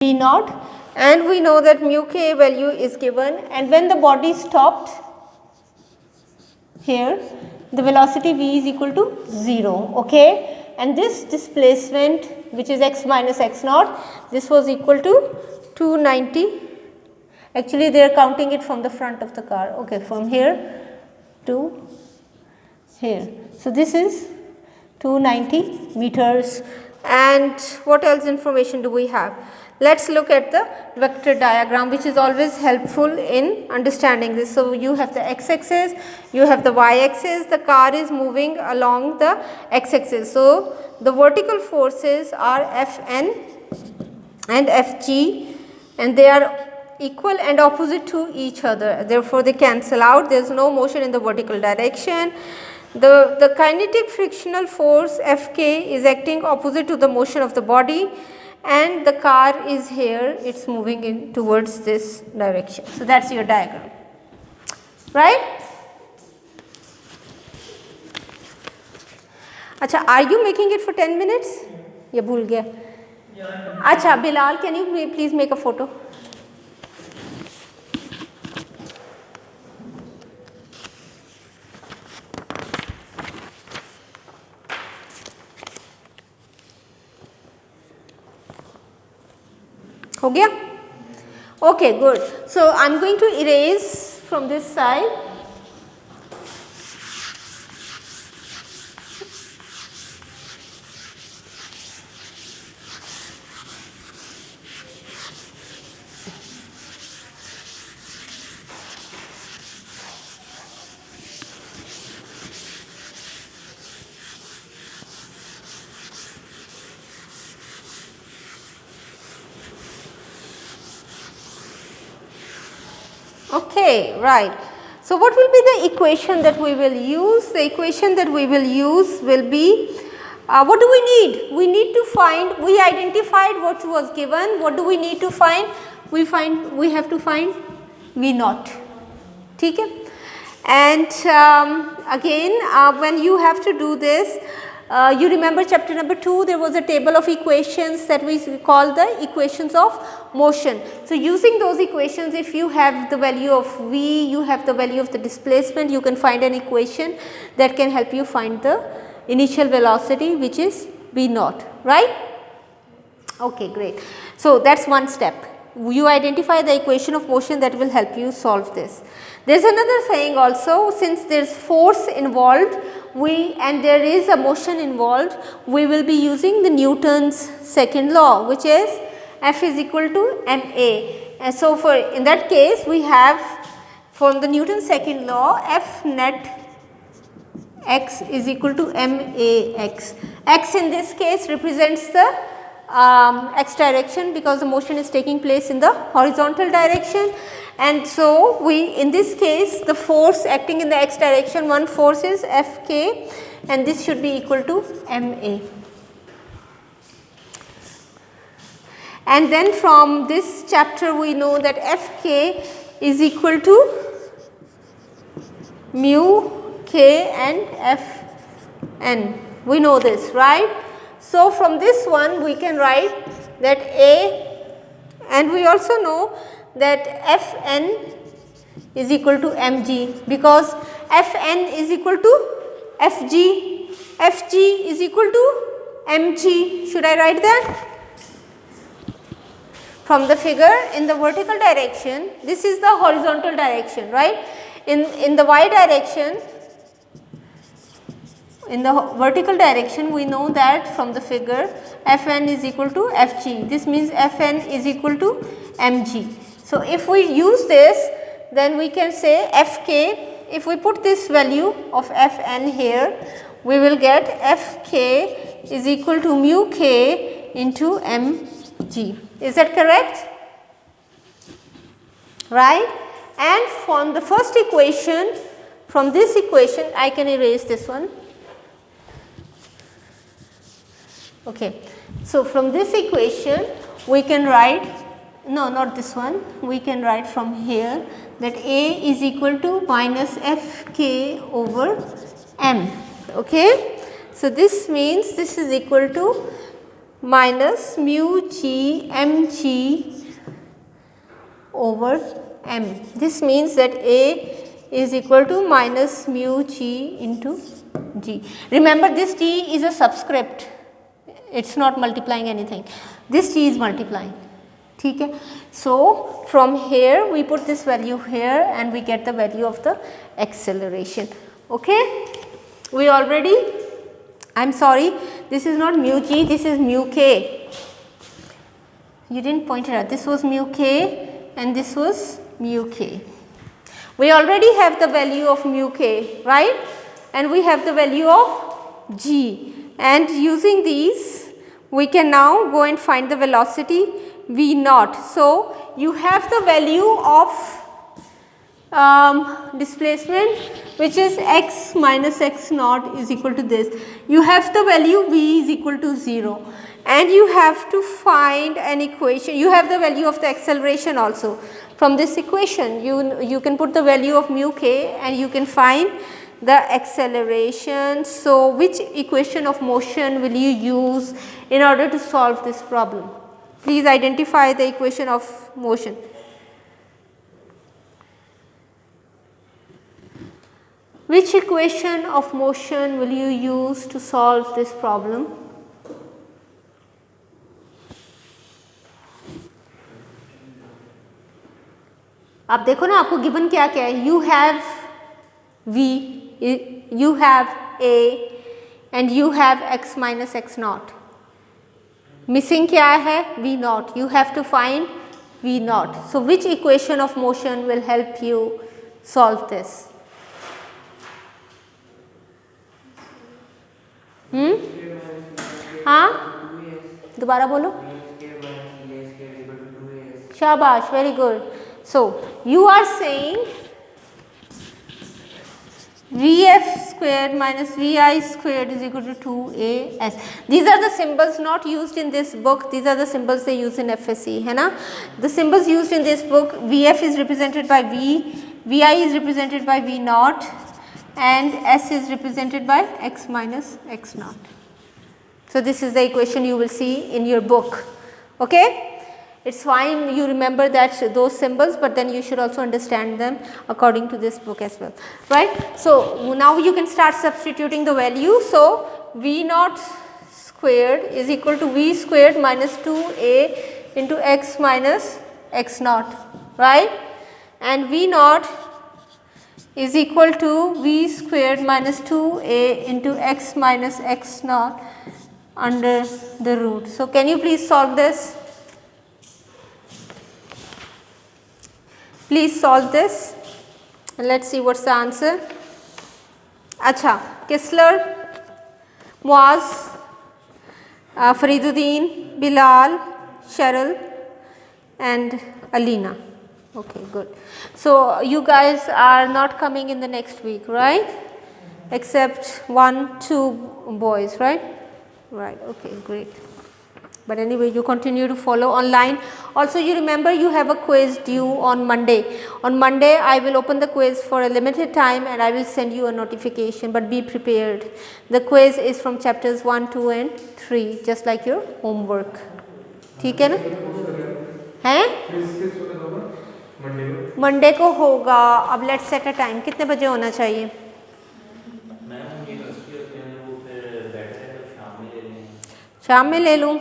V naught, and we know that mu k value is given, and when the body stopped here, the velocity v is equal to 0, okay, and this displacement which is x minus x naught, this was equal to 290. Actually they are counting it from the front of the car, okay, from here to here. So this is 290 meters. And what else information do we have? Let's look at the vector diagram, which is always helpful in understanding this. So you have the x axis, you have the y axis, the car is moving along the x axis. So the vertical forces are Fn and Fg, and they are equal and opposite to each other, therefore they cancel out. There is no motion in the vertical direction. The kinetic frictional force Fk is acting opposite to the motion of the body, and the car is here, it is moving in towards this direction. So that is your diagram, right? Acha, are you making it for 10 minutes? Ya bhul gaya. Acha, Bilal, can you please make a photo? हो गया? Okay, good. So I am going to erase from this side. Okay, right. So what will be the equation that we will use? The equation that we will use will be, what do we need? We need to find, we identified what was given. What do we need to find? We have to find V naught. Okay? And again, when you have to do this, you remember chapter number 2, there was a table of equations that we call the equations of motion. So using those equations, if you have the value of V, you have the value of the displacement, you can find an equation that can help you find the initial velocity, which is V naught, right? Okay, great. So that is one step. You identify the equation of motion that will help you solve this. There is another thing also, since there is force involved, and there is a motion involved, we will be using the Newton's second law, which is F is equal to ma. And so for in that case, we have from the Newton's second law, F net x is equal to ma x. X in this case represents the x direction, because the motion is taking place in the horizontal direction. And so we, in this case, the force acting in the x direction, one force is Fk, and this should be equal to ma. And then from this chapter we know that Fk is equal to mu k and Fn. We know this, right? So from this one we can write that A, and we also know that Fn is equal to mg, because Fn is equal to Fg, Fg is equal to mg. Should I write that? From the figure, in the vertical direction, this is the horizontal direction, right? In the y direction, in the vertical direction, we know that from the figure Fn is equal to Fg. This means Fn is equal to mg. So if we use this, then we can say Fk, if we put this value of Fn here, we will get Fk is equal to mu k into mg. Is that correct? Right? And from the first equation, from this equation, I can erase this one. Okay. So from this equation, we can write, no, not this one, we can write from here that A is equal to minus Fk over m. Okay. So this means this is equal to minus mu g mg over m. This means that A is equal to minus mu g into g. Remember, this g is a subscript, it is not multiplying anything, this g is multiplying. ठीक है. So from here we put this value here and we get the value of the acceleration. Okay, we already, I am sorry, this is not mu g, this is mu k. You didn't point it out, this was mu k and this was mu k. We already have the value of mu k, right, and we have the value of g, and using these we can now go and find the velocity v naught. So you have the value of displacement, which is x minus x naught is equal to this. You have the value v is equal to 0, and you have to find an equation. You have the value of the acceleration also. From this equation you can put the value of mu k and you can find the acceleration. So which equation of motion will you use in order to solve this problem? Please identify the equation of motion. Which equation of motion will you use to solve this problem? आप देखो ना, आपको given क्या क्या है. You have v, you have a and you have x minus x naught. Missing क्या है? v naught. You have to find v naught. So which equation of motion will help you solve this? हाँ, दोबारा बोलो. शाबाश, very good. So you are saying Vf squared minus Vi squared is equal to 2As. These are the symbols not used in this book, these are the symbols they use in FSC, है ना. The symbols used in this book, Vf is represented by V, Vi is represented by V naught, and S is represented by x minus x naught. So this is the equation you will see in your book. Okay. It's fine you remember that those symbols, but then you should also understand them according to this book as well, right. So now you can start substituting the value. So V naught squared is equal to V squared minus 2A into x minus x naught, right, and V naught is equal to V squared minus 2A into x minus x naught under the root. So can you please solve this? Please solve this and let us see what is the answer. Acha, Kistler, Muaz, Fariduddin, Bilal, Cheryl and Alina. Okay, good. So you guys are not coming in the next week, right? Except 1, 2 boys, right? Right, okay, great. But anyway, you continue to follow online. Also you remember you have a quiz due on Monday. On Monday I will open the quiz for a limited time and I will send you a notification, but be prepared. The quiz is from chapters 1, 2 and 3, just like your homework. ठीक है ना? हैं? Monday को होगा. अब let's set a time. कितने बजे होना चाहिए? शाम में ले लूँ.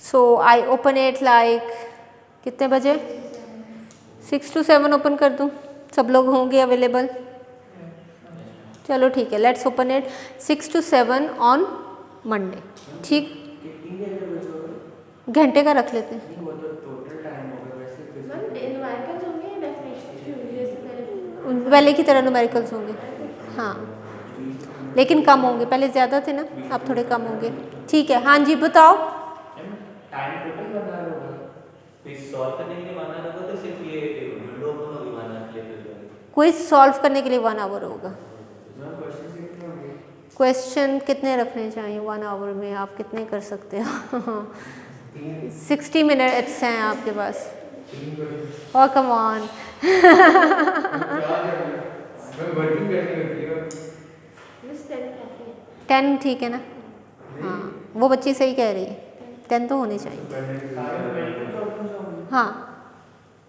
So I open it like कितने बजे? 6 to 7 ओपन कर दूँ. सब लोग होंगे अवेलेबल? चलो ठीक है, let's open it 6 to 7 on Monday. ठीक, घंटे का रख लेते हैं. पहले की तरह न्यूमेरिकल्स होंगे. हाँ, लेकिन कम होंगे. पहले ज़्यादा थे ना, अब थोड़े कम होंगे. ठीक है. हाँ जी, बताओ. टाइम टोटल 1 आवर होगा. क्विज सॉल्व करने के लिए 1 आवर होगा, तो सिर्फ ये विंडो ओपन होगी 1 आवर के लिए. क्विज सॉल्व करने के लिए 1 आवर होगा. क्वेश्चन कितने रखने चाहिए 1 आवर में? आप कितने कर सकते हो? 60 मिनट्स हैं आपके पास. और कम ऑन. 10 ठीक है ना? हाँ, वो बच्ची सही कह रही है, 10 तो होने चाहिए। हाँ